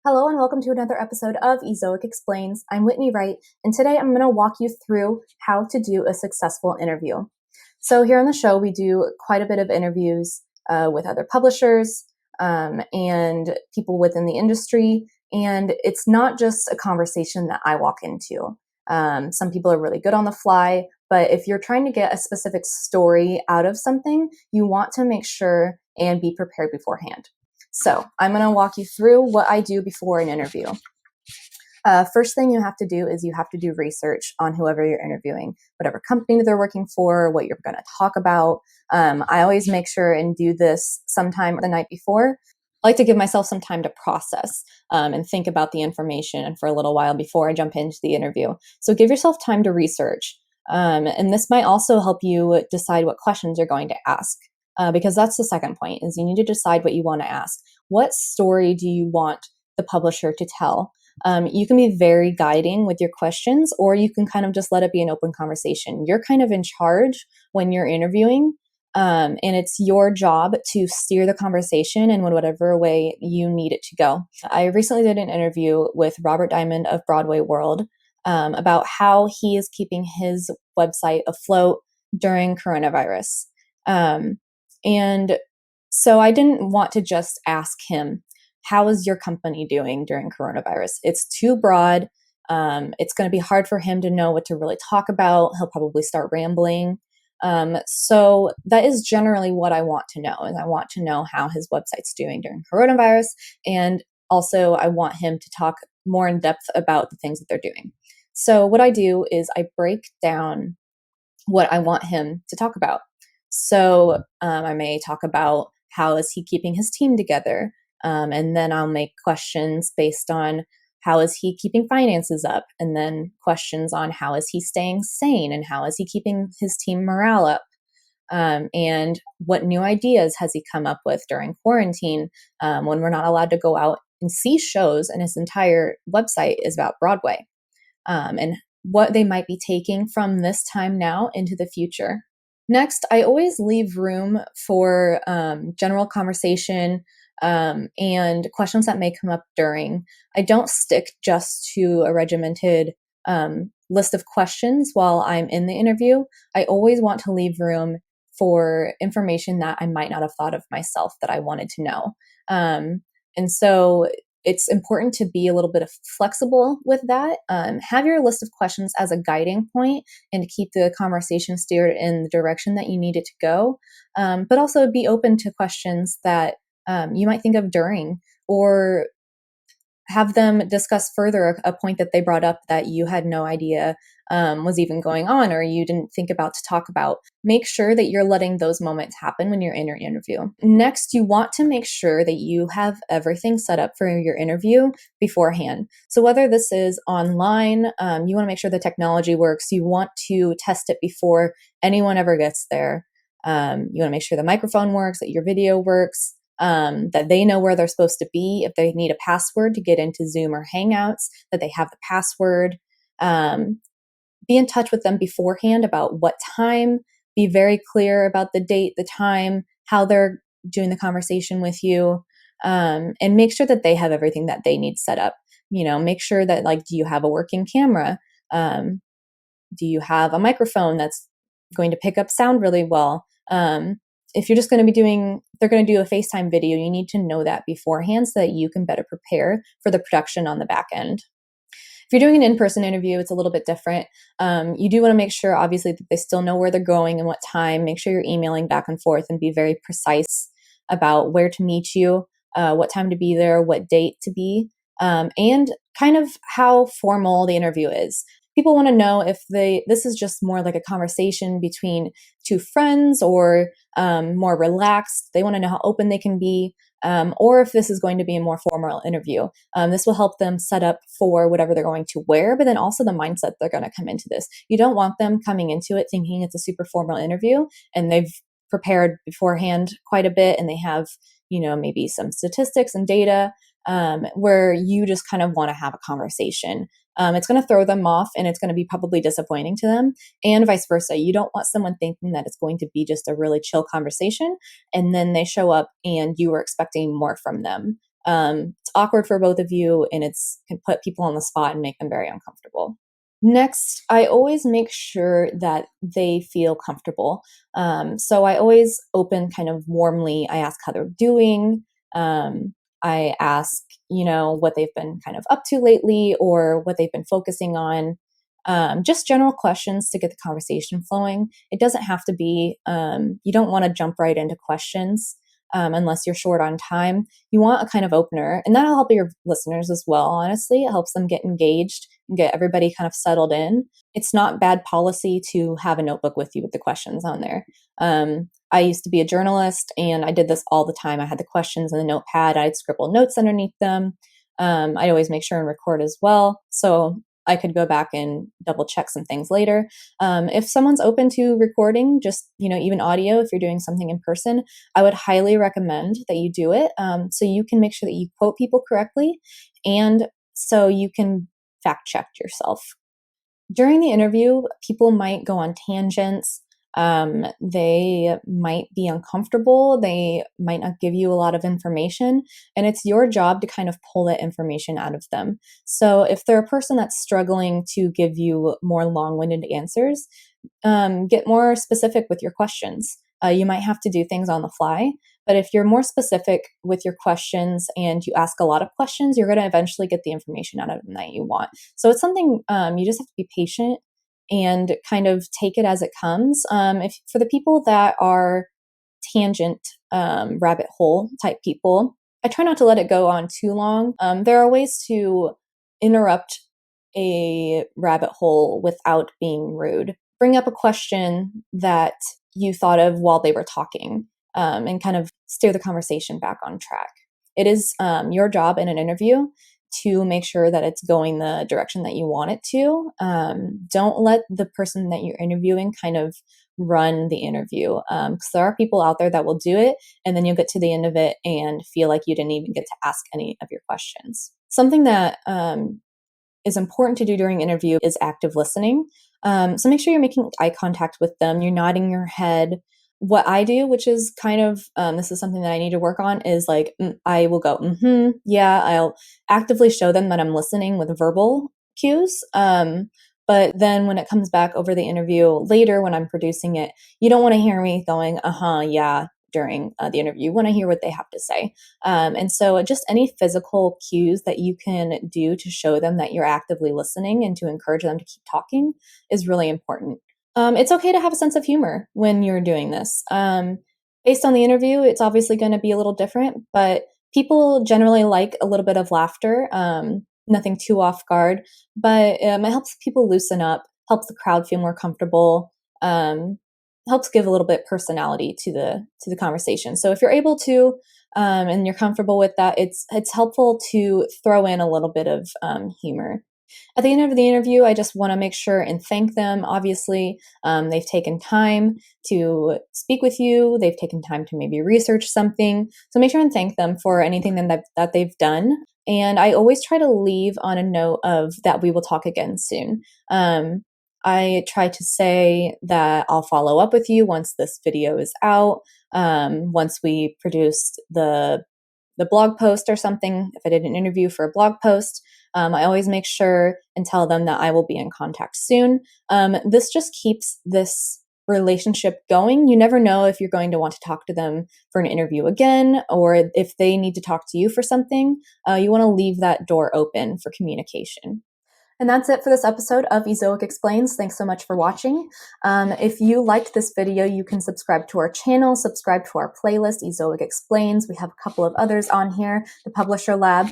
Hello and welcome to another episode of Ezoic Explains. I'm Whitney Wright, and today I'm going to walk you through how to do a successful interview. So here on the show, we do quite a bit of interviews with other publishers and people within the industry, and it's not just a conversation that I walk into. Some people are really good on the fly, but if you're trying to get a specific story out of something, you want to make sure and be prepared beforehand. So I'm going to walk you through what I do before an interview. First thing you have to do is you have to do research on whoever you're interviewing, whatever company they're working for, what you're going to talk about. I always make sure and do this sometime the night before. I like to give myself some time to process and think about the information for a little while before I jump into the interview. So give yourself time to research. And this might also help you decide what questions you're going to ask. Because that's the second point, is you need to decide what you want to ask. What story do you want the publisher to tell? You can be very guiding with your questions, or you can kind of just let it be an open conversation. You're kind of in charge when you're interviewing, and it's your job to steer the conversation in whatever way you need it to go. I recently did an interview with Robert Diamond of Broadway World about how he is keeping his website afloat during coronavirus. And so I didn't want to just ask him, how is your company doing during coronavirus? It's too broad. It's going to be hard for him to know what to really talk about. He'll probably start rambling. So that is generally what I want to know. And I want to know how his website's doing during coronavirus. And also I want him to talk more in depth about the things that they're doing. So what I do is I break down what I want him to talk about. So I may talk about how is he keeping his team together, and then I'll make questions based on how is he keeping finances up, and then questions on how is he staying sane and how is he keeping his team morale up, and what new ideas has he come up with during quarantine when we're not allowed to go out and see shows, and his entire website is about Broadway, and what they might be taking from this time now into the future. Next, I always leave room for general conversation and questions that may come up during. I don't stick just to a regimented list of questions while I'm in the interview. I always want to leave room for information that I might not have thought of myself that I wanted to know. And so it's important to be a little bit flexible with that. Have your list of questions as a guiding point and to keep the conversation steered in the direction that you need it to go. But also be open to questions that you might think of during, or have them discuss further a point that they brought up that you had no idea was even going on, or you didn't think about to talk about. Make sure that you're letting those moments happen when you're in your interview. Next, you want to make sure that you have everything set up for your interview beforehand. So whether this is online, you want to make sure the technology works. You want to test it before anyone ever gets there. You want to make sure the microphone works, that your video works, that they know where they're supposed to be. If they need a password to get into Zoom or Hangouts, that they have the password. Be in touch with them beforehand about what time. Be very clear about the date, the time, how they're doing the conversation with you, and make sure that they have everything that they need set up. Make sure that, do you have a working camera? Do you have a microphone that's going to pick up sound really well? If you're just going to be they're going to do a FaceTime video, you need to know that beforehand so that you can better prepare for the production on the back end. If you're doing an in-person interview, it's a little bit different. You do want to make sure, obviously, that they still know where they're going and what time. Make sure you're emailing back and forth and be very precise about where to meet you, what time to be there, what date to be, and kind of how formal the interview is. People want to know if this is just more like a conversation between two friends, or more relaxed. They want to know how open they can be, or if this is going to be a more formal interview. This will help them set up for whatever they're going to wear, but then also the mindset they're going to come into this. You don't want them coming into it thinking it's a super formal interview and they've prepared beforehand quite a bit and they have, maybe some statistics and data, where you just kind of want to have a conversation. It's going to throw them off and it's going to be probably disappointing to them, and vice versa. You don't want someone thinking that it's going to be just a really chill conversation and then they show up and you were expecting more from them. It's awkward for both of you, and it can put people on the spot and make them very uncomfortable. Next, I always make sure that they feel comfortable. So I always open kind of warmly. I ask how they're doing. I ask, what they've been kind of up to lately or what they've been focusing on. Just general questions to get the conversation flowing. It doesn't have to be, you don't want to jump right into questions unless you're short on time. You want a kind of opener, and that'll help your listeners as well, honestly. It helps them get engaged and get everybody kind of settled in. It's not bad policy to have a notebook with you with the questions on there. I used to be a journalist, and I did this all the time. I had the questions in the notepad. I'd scribble notes underneath them. I'd always make sure and record as well, so I could go back and double check some things later. If someone's open to recording, just, even audio, if you're doing something in person, I would highly recommend that you do it. So you can make sure that you quote people correctly, and so you can fact check yourself. During the interview, people might go on tangents. They might be uncomfortable. They might not give you a lot of information, and it's your job to kind of pull that information out of them. So if they're a person that's struggling to give you more long-winded answers, get more specific with your questions. You might have to do things on the fly, but if you're more specific with your questions and you ask a lot of questions, you're going to eventually get the information out of them that you want. So it's something you just have to be patient and kind of take it as it comes. If for the people that are tangent rabbit hole type people, I try not to let it go on too long. There are ways to interrupt a rabbit hole without being rude. Bring up a question that you thought of while they were talking, and kind of steer the conversation back on track. It is your job in an interview to make sure that it's going the direction that you want it to. Don't let the person that you're interviewing kind of run the interview, because there are people out there that will do it, and then you'll get to the end of it and feel like you didn't even get to ask any of your questions. Something that is important to do during interview is active listening. So make sure you're making eye contact with them. You're nodding your head. What I do, which is kind of, this is something that I need to work on, is like, I will go, yeah, I'll actively show them that I'm listening with verbal cues. But then when it comes back over the interview later, when I'm producing it, you don't want to hear me going, yeah, during the interview. You want to hear what they have to say. And so just any physical cues that you can do to show them that you're actively listening and to encourage them to keep talking is really important. It's okay to have a sense of humor when you're doing this. Based on the interview, it's obviously going to be a little different, but people generally like a little bit of laughter, nothing too off guard, but it helps people loosen up, helps the crowd feel more comfortable, helps give a little bit personality to the conversation. So if you're able to, and you're comfortable with that, it's helpful to throw in a little bit of humor. At the end of the interview, I just want to make sure and thank them. Obviously, they've taken time to speak with you. They've taken time to maybe research something. So make sure and thank them for anything that they've done. And I always try to leave on a note of that we will talk again soon. I try to say that I'll follow up with you once this video is out, once we produced the blog post or something. If I did an interview for a blog post, I always make sure and tell them that I will be in contact soon. This just keeps this relationship going. You never know if you're going to want to talk to them for an interview again, or if they need to talk to you for something. You want to leave that door open for communication. And that's it for this episode of Ezoic Explains. Thanks so much for watching. If you liked this video, you can subscribe to our channel, subscribe to our playlist, Ezoic Explains. We have a couple of others on here, the Publisher Lab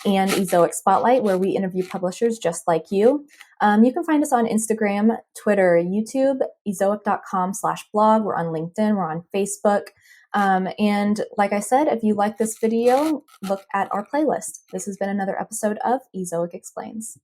and Ezoic Spotlight, where we interview publishers just like you. You can find us on Instagram, Twitter, YouTube, ezoic.com/blog. We're on LinkedIn, we're on Facebook. And like I said, if you like this video, look at our playlist. This has been another episode of Ezoic Explains.